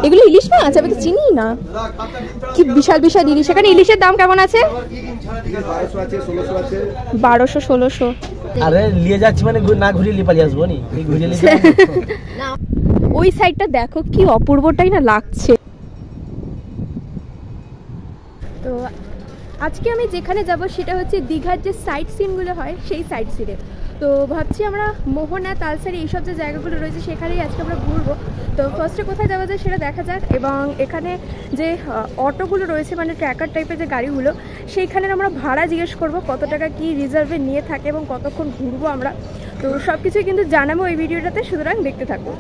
এগুলো ইলিশ মাছ? আমি তো চিনি না। কি বিশাল বিশাল ইলিশ। এখানে ইলিশের দাম কেমন আছে? 1200-1600। আরে নিয়ে যাচ্ছি মানে না ঘুরিয়ে নিয়ে পালিয়ে আসবো নি, ঘুরিয়ে নিয়ে ওই সাইডটা দেখো কি অপূর্বটাই না লাগছে। তো আজকে আমি যেখানে যাব সেটা হচ্ছে দীঘার যে সাইট সিনগুলো হয় সেই সাইট সিনে। তো ভাবছি আমরা মোহনা, তালসারি এইসব যে জায়গাগুলো রয়েছে সেখানেই আজকে আমরা ঘুরবো। তো ফার্স্টে কোথায় যাওয়া যায় সেটা দেখা যাক, এবং এখানে যে অটোগুলো রয়েছে মানে ট্র্যাকার টাইপের যে গাড়িগুলো, সেইখানের আমরা ভাড়া জিজ্ঞেস করব কত টাকা কি রিজার্ভে নিয়ে থাকে এবং কতক্ষণ ঘুরবো আমরা। তো সব কিছুই কিন্তু জানাবো এই ভিডিওটাতে, সুতরাং দেখতে থাকবো।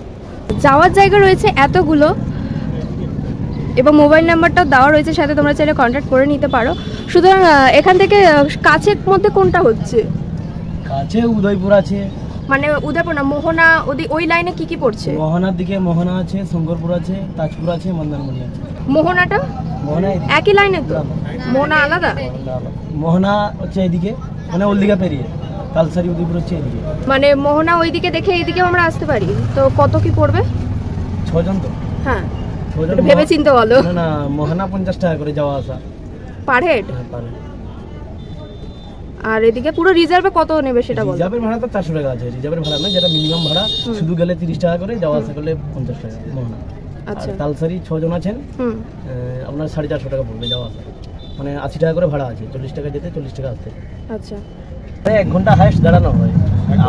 যাওয়ার জায়গা রয়েছে এতগুলো এবং মোবাইল নাম্বারটাও দেওয়া রয়েছে সাথে, তোমরা চাইলে কন্ট্যাক্ট করে নিতে পারো। সুতরাং এখান থেকে কাছের মধ্যে কোনটা হচ্ছে? কাছে উদয়পুর আছে, মানে উদয়পুর না মোহনা, ওই লাইনে কি কি পড়ছে? মোহনার দিকে মোহনা আছে, শঙ্করপুর আছে, তাজপুর আছে, মন্দারমণি আছে। মোহনাটা একই লাইনে তো? মোহনা আলাদা? মোহনা হচ্ছে এইদিকে, মানে ওলদিঘা পেরিয়ে, তালসারি উদয়পুর হচ্ছে এইদিকে। মানে মোহনা ওইদিকে দেখে এইদিকে আমরা আসতে পারি। তো কত কি পড়বে? 6 জন তো? হ্যাঁ, ভেবে চিন্তে বলো। না, মোহনা 50 টাকা করে যাওয়া আসা পার হেড। আর এদিকে পুরো রিজার্ভে কত নেবে সেটা বলো। রিজার্ভের ভাড়া তো 400 টাকা আছে, রিজার্ভের ভাড়া না, যেটা মিনিমাম ভাড়া শুধু গেলে 30 টাকা করে, যাওয়া আসা করলে 50 টাকা মোহনা। আচ্ছা, তালসারি 6 জন আছেন, আপনার 450 টাকা পড়বে যাওয়া আসা, মানে 80 টাকা করে ভাড়া আছে, 40 টাকা যেতে 40 টাকা আসতে। আচ্ছা, 1 ঘন্টা হাইস্ট দাঁড়ানো হয়।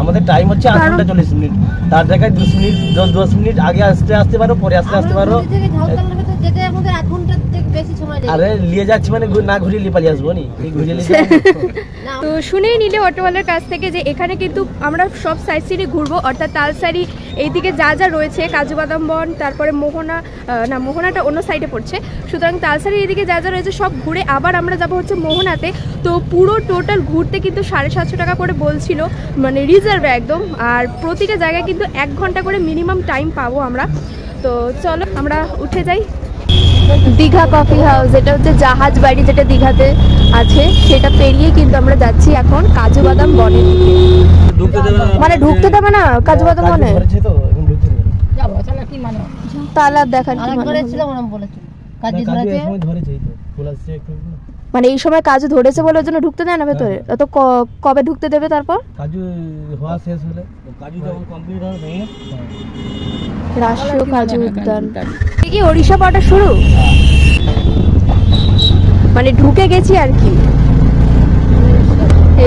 আমাদের টাইম হচ্ছে 8 ঘন্টা 40 মিনিট, তার জায়গায় 10 মিনিট 10 মিনিট আগে আসতে পারো, পরে আসতে পারো। আরে নিয়ে যাচ্ছি মানে না ঘুরিয়ে নিয়ে পালিয়ে আসবো নি, ঘুরিয়ে নিয়ে। তো শুনেই নিলে অটোওয়ালার কাছ থেকে যে এখানে কিন্তু আমরা সব সাইড সিনে ঘুরবো, অর্থাৎ তালসারি এইদিকে যা যা রয়েছে, কাজু বাদাম বন, তারপরে মোহনা, না মোহনাটা অন্য সাইডে পড়ছে, সুতরাং তালসারি এইদিকে যা যা রয়েছে সব ঘুরে আবার আমরা যাবো হচ্ছে মোহনাতে। তো পুরো টোটাল ঘুরতে কিন্তু 750 টাকা করে বলছিল, মানে রিজার্ভে একদম। আর প্রতিটা জায়গায় কিন্তু 1 ঘন্টা করে মিনিমাম টাইম পাবো আমরা। তো চলো আমরা উঠে যাই। দীঘা কফি হাউস, এটা হচ্ছে জাহাজ বাড়ি যেটা দীঘাতে আছে, সেটা পেরিয়ে কিন্তু আমরা যাচ্ছি এখন কাজু বাদাম বনের দিকে। মানে ঢুকতে দেবে না কাজু বাদাম বনে? তালা দেখার মানে এই সময় কাজু ধরেছে বলে ওর জন্য ঢুকতে দেয় না ভেতরে? তো কবে ঢুকতে দেবে? তারপর কাজু হওয়া শেষ হলে, কাজু যখন কমপ্লিট হবে, রাষ্ট্রীয় কাজু উদ্যান কি ওড়িশা পাওয়াটা শুরু, মানে ঢুকে গেছি আর কি।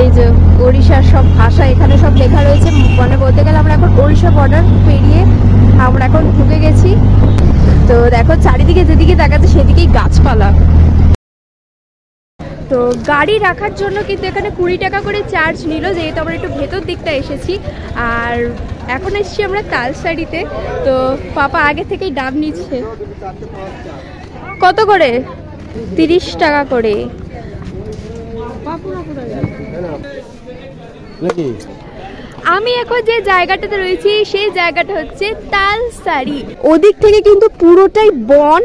এই যে ওড়িশার সব ভাষা এখানে সব লেখা রয়েছে, মানে বলতে গেলে আমরা এখন ওড়িশা বর্ডার পেরিয়ে আমরা এখন ঢুকে গেছি। তো দেখো চারিদিকে যেদিকে তাকাচ্ছে সেদিকেই গাছপালা। তো গাড়ি রাখার জন্য কিন্তু এখানে 20 টাকা করে চার্জ নিল, যেহেতু আমরা একটু ভেতর দিকটা এসেছি। আর এখন এসেছি আমরা তালসারিতে। তো পাপা আগে থেকেই দাম নিচ্ছে। কত করে? 30 টাকা করে। আমি এখন যে জায়গাটাতে রয়েছি সেই জায়গাটা হচ্ছে তালসারি। ওদিক থেকে কিন্তু পুরোটাই বন,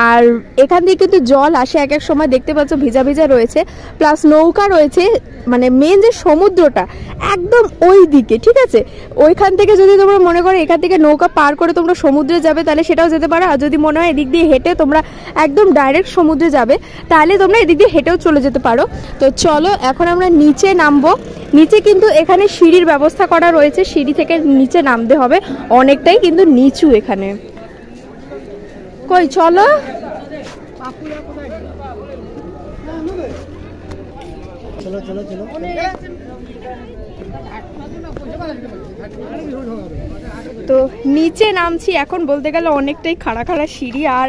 আর এখান থেকে কিন্তু জল আসে এক এক সময়, দেখতে পাচ্ছ ভিজা ভিজা রয়েছে, প্লাস নৌকা রয়েছে। মানে মেন যে সমুদ্রটা একদম ওই দিকে, ঠিক আছে? ওইখান থেকে যদি তোমরা মনে করো এখান থেকে নৌকা পার করে তোমরা সমুদ্রে যাবে তাহলে সেটাও যেতে পারো, আর যদি মনে হয় এদিক দিয়ে হেঁটে তোমরা একদম ডাইরেক্ট সমুদ্রে যাবে তাহলে তোমরা এদিক দিয়ে হেঁটেও চলে যেতে পারো। তো চলো এখন আমরা নিচে নামবো। নিচে কিন্তু এখানে সিঁড়ির ব্যবস্থা করা রয়েছে, সিঁড়ি থেকে নিচে নামতে হবে, অনেকটাই কিন্তু নিচু এখানে। কই চলো। তো নিচে নামছি এখন, বলতে গেলে অনেকটাই খাড়া খাড়া সিঁড়ি আর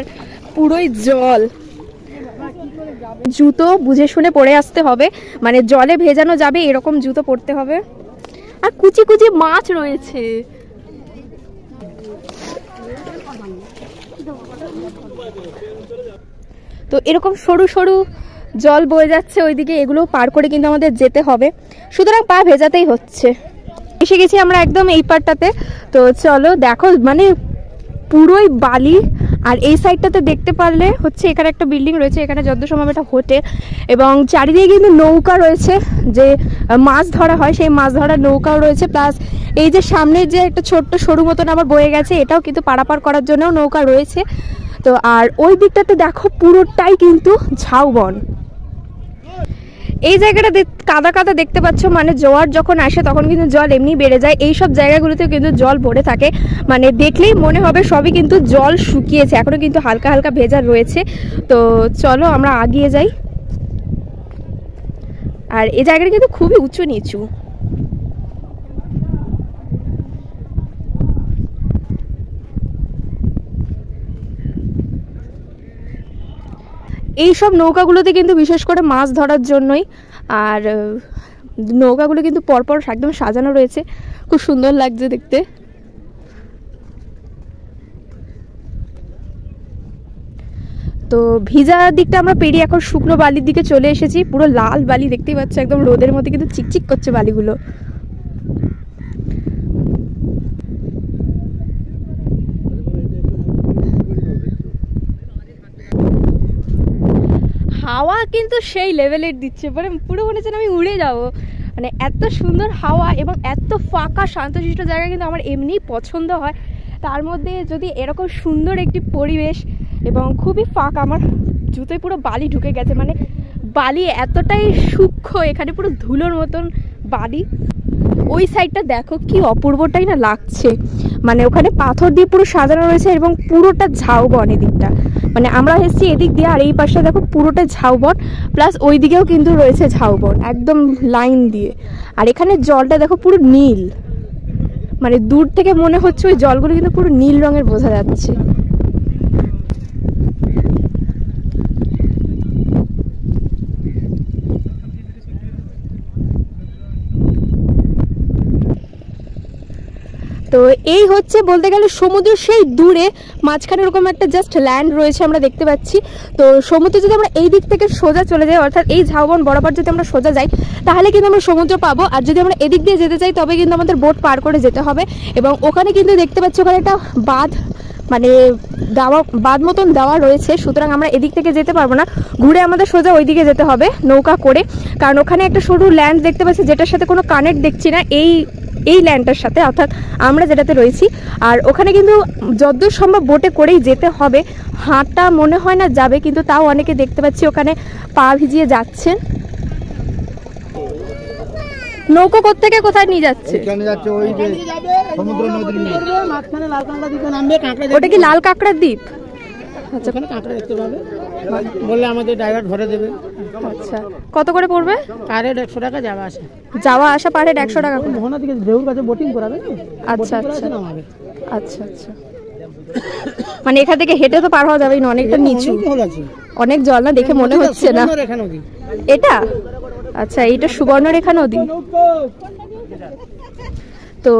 পুরোই জল। জুতো বুঝে শুনে পরে আসতে হবে, মানে জলে ভেজানো যাবে এরকম জুতো পরতে হবে। আর কুচি কুচি মাছ রয়েছে। তো এরকম সরু সরু জল বয়ে যাচ্ছে ওইদিকে, এগুলো পার করে কিন্তু আমাদের যেতে হবে, সুতরাং পা ভেজাতেই হচ্ছে। এসে গেছি আমরা একদম এই পারটাতে। তো চলো দেখো, মানে পুরোই বালি। আর এই সাইডটাতে দেখতে পারলে হচ্ছে এখানে একটা বিল্ডিং রয়েছে, এখানে যত সম্ভব একটা হোটেল, এবং চারিদিকে কিন্তু নৌকা রয়েছে, যে মাছ ধরা হয় সেই মাছ ধরার নৌকাও রয়েছে। প্লাস এই যে সামনে যে একটা ছোট্ট সরু মতন আবার বয়ে গেছে, এটাও কিন্তু পারাপার করার জন্যও নৌকা রয়েছে। তো আর ওই দিকটাতে দেখো পুরোটাই কিন্তু ঝাউবন। এই জায়গাটা কাদা কাদা দেখতে পাচ্ছ, মানে জোয়ার যখন আসে তখন কিন্তু জল এমনি বেড়ে যায়। এই সব জায়গাগুলোতে কিন্তু জল ভরে থাকে, মানে দেখলেই মনে হবে সবই কিন্তু জল শুকিয়েছে, এখনো কিন্তু হালকা হালকা ভেজা রয়েছে। তো চলো আমরা এগিয়ে যাই। আর এই জায়গাটা কিন্তু খুবই উঁচু নিচু। এইসব নৌকাগুলোতে কিন্তু বিশেষ করে মাছ ধরার জন্যই। আর নৌকাগুলো কিন্তু পরপর একদম সাজানো রয়েছে, খুব সুন্দর লাগছে দেখতে। তো ভিজা দিকটা আমরা পেরিয়ে এখন শুকনো বালির দিকে চলে এসেছি। পুরো লাল বালি দেখতেই পাচ্ছ, একদম রোদের মধ্যে কিন্তু চিকচিক করছে বালিগুলো। হাওয়া কিন্তু সেই লেভেলের দিচ্ছে, মানে পুরো মনে হচ্ছে আমি উড়ে যাব, মানে এত সুন্দর হাওয়া এবং এত ফাঁকা শান্তশিষ্ট জায়গা কিন্তু আমার এমনিই পছন্দ হয়। তার মধ্যে যদি এরকম সুন্দর একটি পরিবেশ এবং খুবই ফাঁকা, আমার জুতোয় পুরো বালি ঢুকে গেছে, মানে বালি এতটাই সূক্ষ্ম, এখানে পুরো ধুলোর মতন বালি। ওই সাইডটা দেখো কি অপূর্বটাই না লাগছে, মানে ওখানে পাথর দিয়ে পুরো সাজানো রয়েছে এবং পুরোটা ঝাউবন এদিকটা, মানে আমরা এসেছি এদিক দিয়ে, আর এই পাশটা দেখো পুরোটা ঝাউবন, প্লাস ওই দিকেও কিন্তু রয়েছে ঝাউবন একদম লাইন দিয়ে। আর এখানে জলটা দেখো পুরো নীল, মানে দূর থেকে মনে হচ্ছে ওই জলগুলো কিন্তু পুরো নীল রঙের বোঝা যাচ্ছে। তো এই হচ্ছে বলতে গেলে সমুদ্র সেই দূরে, মাঝখানে এরকম একটা জাস্ট ল্যান্ড রয়েছে আমরা দেখতে পাচ্ছি। তো সমুদ্রে যদি আমরা এই দিক থেকে সোজা চলে যাই, অর্থাৎ এই ঝাউবন বরাবর যদি আমরা সোজা যাই তাহলে কিন্তু আমরা সমুদ্র পাবো। আর যদি আমরা এদিক দিয়ে যেতে চাই তবে কিন্তু আমাদের বোট পার করে যেতে হবে। এবং ওখানে কিন্তু দেখতে পাচ্ছি ওখানে একটা বাঁধ, মানে দেওয়া বাঁধ মতন দেওয়া রয়েছে, সুতরাং আমরা এদিক থেকে যেতে পারবো না, ঘুরে আমাদের সোজা ওই দিকে যেতে হবে নৌকা করে। কারণ ওখানে একটা সরু ল্যান্ড দেখতে পাচ্ছি যেটার সাথে কোনো কানেক্ট দেখছি না এই ল্যান্ডটার সাথে, অর্থাৎ আমরা যেটাতে রয়েছি। আর ওখানে কিন্তু যতদূর সম্ভব বোটে করেই যেতে হবে, হাঁটা মনে হয় না যাবে, কিন্তু তাও অনেকে দেখতে পাচ্ছি ওখানে পা ভিজিয়ে যাচ্ছেন। নৌকো কোত্থেকে কোথায় নিয়ে যাচ্ছে? ওটা কি লাল কাঁকড়ার দ্বীপ? আচ্ছা, কাঁকড়া দেখতে পাবে, বললে আমাদের ড্রাইভার ভরে দেবে। আচ্ছা, কত করে পড়বে? পার হেড 100 টাকা, যাওয়া আসা পার হেড 100 টাকা। মোহনা থেকে ঢেউর কাছে বোটিং করাবে। আচ্ছা আচ্ছা আচ্ছা আচ্ছা, মানে এখান থেকে হেঁটে তো পার হওয়া যাবে না, অনেকটা নিচু, অনেক জল না দেখে মনে হচ্ছে না এটা। আচ্ছা, এইটা সুবর্ণরেখা নদী। তো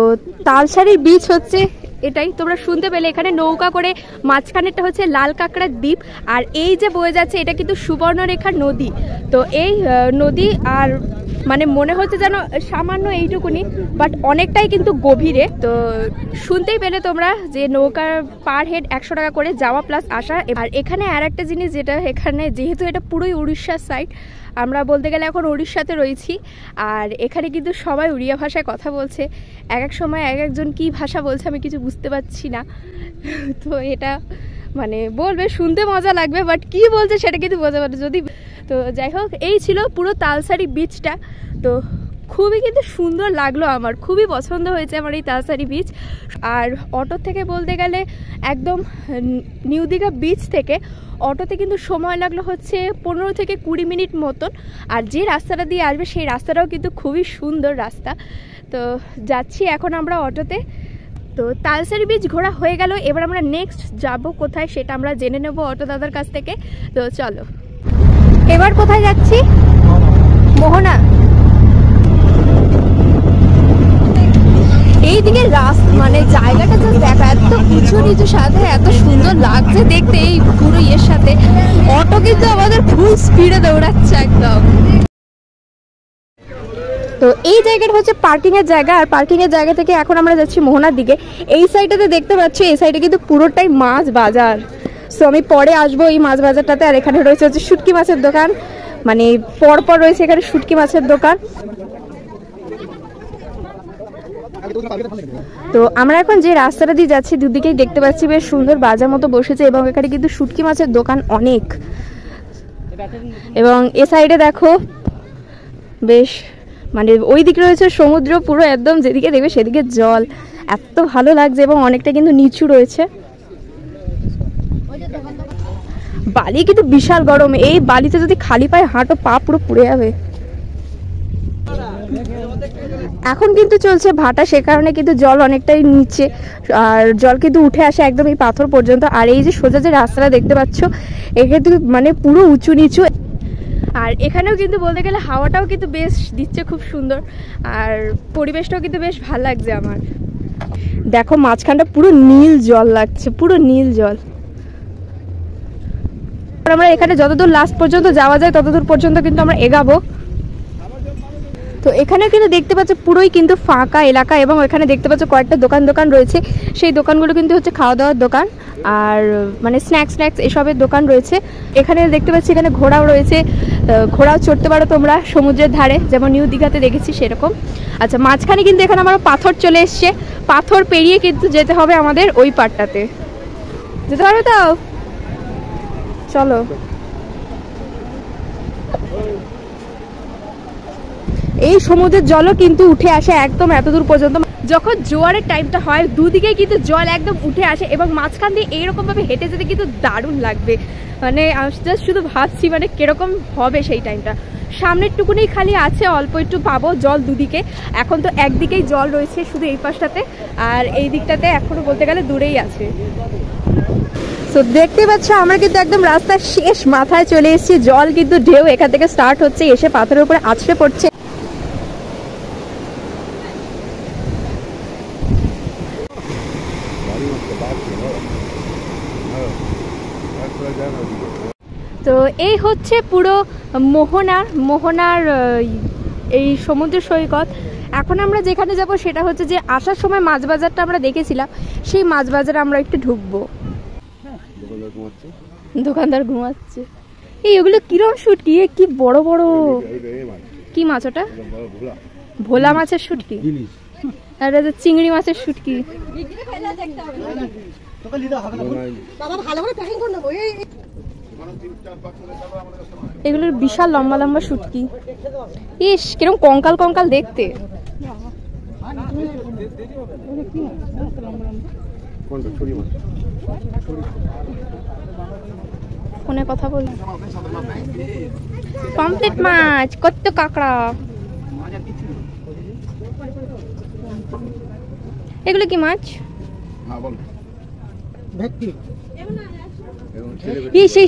তালসারি বিচ হচ্ছে এটাই, তোমরা শুনতে পেলে। এখানে নৌকা করে, মাঝখানেরটা হচ্ছে লাল কাঁকড়ার দ্বীপ, আর এই যে বয়ে যাচ্ছে এটা কিন্তু সুবর্ণরেখা নদী। তো এই নদী, আর মানে মনে হচ্ছে যেন সামান্য এইটুকুনি, বাট অনেকটাই কিন্তু গভীরে। তো শুনতেই পেলে তোমরা যে নৌকার পার হেড 100 টাকা করে যাওয়া প্লাস আসা। আর এখানে আর একটা জিনিস, যেটা এখানে যেহেতু এটা পুরোই উড়িষ্যার সাইড, আমরা বলতে গেলে এখন উড়িষ্যাতে রয়েছি, আর এখানে কিন্তু সবাই উড়িয়া ভাষায় কথা বলছে। এক এক সময় এক একজন কী ভাষা বলছে আমি কিছু বুঝতে পারছি না। তো এটা মানে বলবে, শুনতে মজা লাগবে, বাট কি বলছে সেটা কিন্তু বোঝা পারে যদি। তো যাই হোক, এই ছিল পুরো তালসারি বিচটা। তো খুবই কিন্তু সুন্দর লাগলো, আমার খুবই পছন্দ হয়েছে আমার এই তালসারি বিচ। আর অটো থেকে বলতে গেলে একদম নিউ দীঘা বিচ থেকে অটোতে কিন্তু সময় লাগলো হচ্ছে 15 থেকে 20 মিনিট মতন। আর যে রাস্তাটা দিয়ে আসবে সেই রাস্তাটাও কিন্তু খুবই সুন্দর রাস্তা। তো যাচ্ছি এখন আমরা অটোতে। তো তালসারি বিচ ঘোরা হয়ে গেল, এবার আমরা নেক্সট যাব কোথায় সেটা আমরা জেনে নেব অটো দাদার কাছ থেকে। তো চলো, এবার কোথায় যাচ্ছি? মোহনা। এইদিকে রাস্তা, মানে জায়গাটা জাস্ট দেখা, এত উঁচু নিচু সাথে এত সুন্দর লাগছে দেখতে। এই পুরো ইয়ের সাথে অটো কিন্তু আমাদের ফুল স্পিডে দৌড়াচ্ছে একদম। তো এই জায়গাটা হচ্ছে পার্কিং এর জায়গা, আর পার্কিং এর জায়গা থেকে এখন আমরা যাচ্ছি মোহনার দিকে। এই সাইডটাতে দেখতে পাচ্ছি, এই সাইডে কিন্তু পুরোটাই মাছ বাজার। সো আমি পরে আসবো এই মাছ বাজারটাতে। আর এখানে রয়েছে হচ্ছে শুটকি মাছের দোকান, মানে পরপর রয়েছে এখানে শুটকি মাছের দোকান। তো আমরা এখন যে রাস্তাটা দিয়ে যাচ্ছি দুদিকেই দেখতে পাচ্ছি বেশ সুন্দর বাজার মতো বসেছে, এবং এখানে কিন্তু শুটকি মাছের দোকান অনেক। এবং এ সাইডে দেখো বেশ মানে ওই দিকে রয়েছে সমুদ্র, পুরো একদম যেদিকে দেখবে সেদিকে জল, এত ভালো লাগছে। এবং অনেকটা কিন্তু নিচু রয়েছে। বালি কিন্তু বিশাল গরম, এই বালিতে যদি খালি পায়ে হাঁটো পা পুরো পুড়ে যাবে। এখন কিন্তু চলছে ভাটা, সে কারণে কিন্তু জল অনেকটাই নিচে, আর জল কিন্তু উঠে আসে একদম এই পাথর পর্যন্ত। আর এই যে সোজা যে রাস্তাটা দেখতে পাচ্ছ, এখানে কিন্তু মানে পুরো উঁচু নিচু। আর এখানেও কিন্তু বলতে গেলে হাওয়াটাও কিন্তু বেশ দিচ্ছে, খুব সুন্দর, আর পরিবেশটাও কিন্তু বেশ ভালো লাগছে আমার। দেখো মাঝখানটা পুরো নীল জল লাগছে, পুরো নীল জল। আমরা এখানে যতদূর লাস্ট পর্যন্ত যাওয়া যায় ততদূর পর্যন্ত কিন্তু আমরা এগাবো। তো এখানে কিন্তু দেখতে পাচ্ছ পুরোই কিন্তু ফাঁকা এলাকা, এবং এখানে দেখতে পাচ্ছ কয়েকটা দোকান রয়েছে। সেই দোকানগুলো কিন্তু হচ্ছে খাওয়া দাওয়ার দোকান, আর মানে স্ন্যাক্স এসবের দোকান রয়েছে। এখানে দেখতে পাচ্ছি এখানে ঘোড়াও রয়েছে, ঘোড়াও চড়তে পারো তোমরা সমুদ্রের ধারে, যেমন নিউ দীঘাতে দেখেছি সেরকম। আচ্ছা, মাঝখানে কিন্তু এখানে আমার পাথর চলে এসছে, পাথর পেরিয়ে কিন্তু যেতে হবে আমাদের ওই পাড়টাতে। যেতে পারবে তো? চলো। এই সমুদ্রের জলও কিন্তু উঠে আসে একদম এতদূর পর্যন্ত। যখন জোয়ারের টাইমটা হয় দুদিকেই কিন্তু জল একদম উঠে আসে, এবং মাঝখান দিয়ে এইরকম ভাবে হেঁটে যেতে কিন্তু দারুণ লাগবে। মানে জাস্ট শুধু ভাবছি মানে কিরকম হবে সেই টাইমটা। সামনের টুকুনি খালি আছে, অল্প একটু পাবো জল দুদিকে। এখন তো একদিকেই জল রয়েছে শুধু এই পাশটাতে, আর এই দিকটাতে এখনো বলতে গেলে দূরেই আছে। তো দেখতে পাচ্ছ আমরা কিন্তু একদম রাস্তার শেষ মাথায় চলে এসেছি। জল কিন্তু ঢেউ এখান থেকে স্টার্ট হচ্ছে, এসে পাথরের উপরে আছড়ে পড়ছে। তো এই হচ্ছে পুরো মোহনার এই সমুদ্র সৈকত। এখন আমরা যেখানে যাব সেটা হচ্ছে যে আসার সময় মাছ বাজারটা আমরা দেখেছিলাম, সেই মাছ বাজারে আমরা একটু ঢুকবো। দোকানদার ঘুমাচ্ছে। এই ওগুলো কিরম শুটকি, কি বড় বড়, কি মাছ ওটা? ভোলা মাছের শুটকি, আর চিংড়ি মাছের শুটকি। এগুলোর বিশাল লম্বা লম্বা শুটকি। ইস কিরম কঙ্কাল কঙ্কাল দেখতে। ফোনে কথা বলি। পমফ্রেট মাছ, কত কাঁকড়া। এগুলো কি মাছ?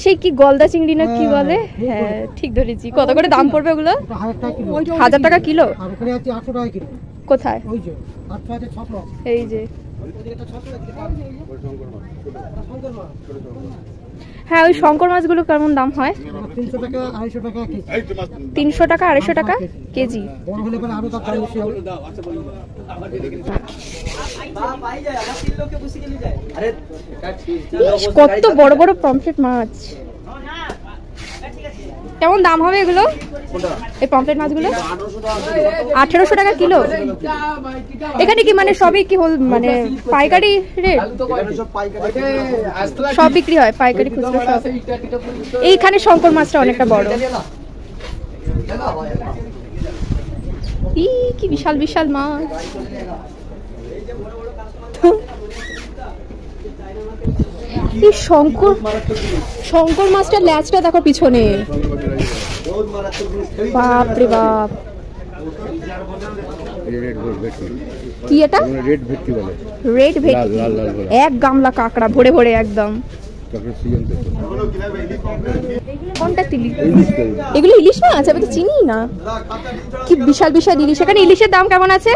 সেই কি গলদা চিংড়ি না কি বলে? হ্যাঁ ঠিক ধরেছি। কত করে দাম পড়বে ওগুলো? 1000 টাকা কিলো। কোথায়? এই যে হ্যাঁ, ওই শঙ্কর মাছগুলো কেমন দাম হয়? 300 টাকা 250 টাকা কেজি। কত বড় বড় পমফ্রেট মাছ। কেমন দাম হবে এগুলো? এই পমফ্রেট মাছগুলো 1800 টাকা কিলো। এখানে কি মানে সবই কি মানে পাইকারি রেট? সব বিক্রি হয় পাইকারি খুচরো সব। এইখানে শঙ্কর মাছটা অনেকটা বড়। কি বিশাল বিশাল মাছ। এই শঙ্কর মাছটার ল্যাজটা দেখো পিছনে। বাপ রে বাপ, কি এটা? রেড ভেটকি। এক গামলা কাঁকড়া ভরে ভরে একদম। কোনটা তিলি? এগুলো ইলিশ মাছ? আমি তো চিনি না। কি বিশাল বিশাল ইলিশ। এখানে ইলিশের দাম কেমন আছে?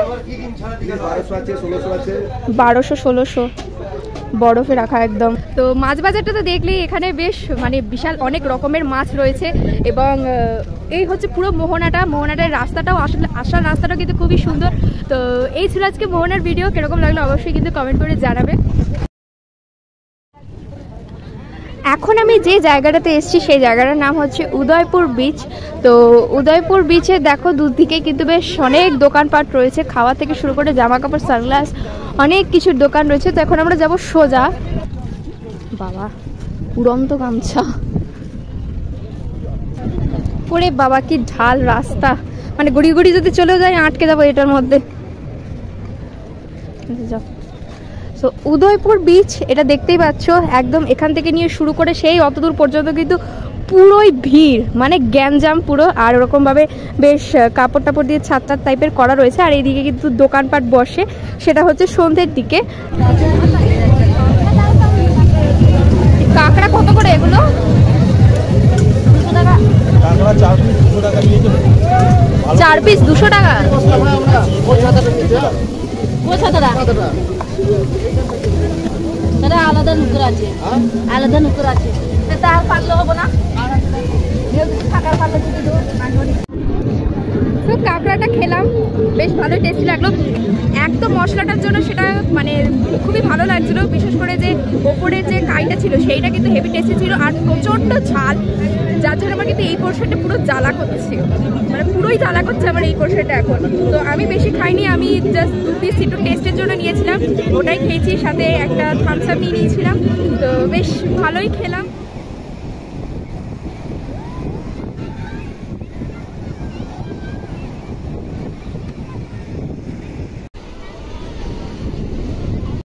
1200-1600 বরফে রাখা একদম। তো মাছ বাজারটা তো দেখলেই, এখানে বেশ মানে বিশাল অনেক রকমের মাছ রয়েছে, এবং এই হচ্ছে পুরো মোহনাটার রাস্তাটাও আসলে আসার রাস্তাটাও কিন্তু খুবই সুন্দর। তো এই ছিল আজকে মোহনার ভিডিও, কিরকম লাগলো অবশ্যই কিন্তু কমেন্ট করে জানাবে। এখন আমি যে জায়গাটাতে এসেছি সেই জায়গাটার নাম হচ্ছে উদয়পুর বিচ। তো উদয়পুর বিচে দেখো দুদিকে কিন্তু বেশ অনেক দোকানপাট রয়েছে, খাওয়া থেকে শুরু করে জামা কাপড়, সানগ্লাস, অনেক কিছুর দোকান রয়েছে। তো এখন আমরা যাব সোজা, বাবা উড়ন্ত গামছা, ওরে বাবা কি ঢাল রাস্তা, মানে গুড়িয়ে গুড়িয়ে যদি চলে যায় আটকে যাবো এটার মধ্যে। তো উদয়পুর বিচ এটা দেখতেই পাচ্ছ, একদম এখান থেকে নিয়ে শুরু করে সেই অতদূর পর্যন্ত কিন্তু পুরোই ভিড়, মানে গ্যাঞ্জাম পুরো। আর ওরকমভাবে বেশ কাপড় টাপড় দিয়ে ছাদ টাইপের করা রয়েছে। আর এইদিকে কিন্তু দোকানপাট বসে, সেটা হচ্ছে সন্ধ্যের দিকে। কাঁকড়া কত করে এগুলো? 4 পিস 200 টাকা। আলাদা নুকুর আছে, আলাদা নুকুর আছে, তার পারলে হবো না। কাঁকড়াটা খেলাম, বেশ ভালো টেস্টি লাগলো। একদম মশলাটার জন্য সেটা মানে খুবই ভালো লাগছিল, বিশেষ করে যে ওপরে যে কাইটা ছিল সেইটা কিন্তু হেভি টেস্টি ছিল, আর প্রচণ্ড ঝাল, যার জন্য আমার কিন্তু এই পোর্শনটা পুরো জ্বালা করছে, মানে পুরোই জ্বালা করছে আমার এই পোর্শনটা এখন। তো আমি বেশি খাইনি, আমি জাস্ট 2 পিস একটু টেস্টের জন্য নিয়েছিলাম, ওটাই খেয়েছি, সাথে একটা থামস আপ নিয়ে নিয়েছিলাম। তো বেশ ভালোই খেলাম।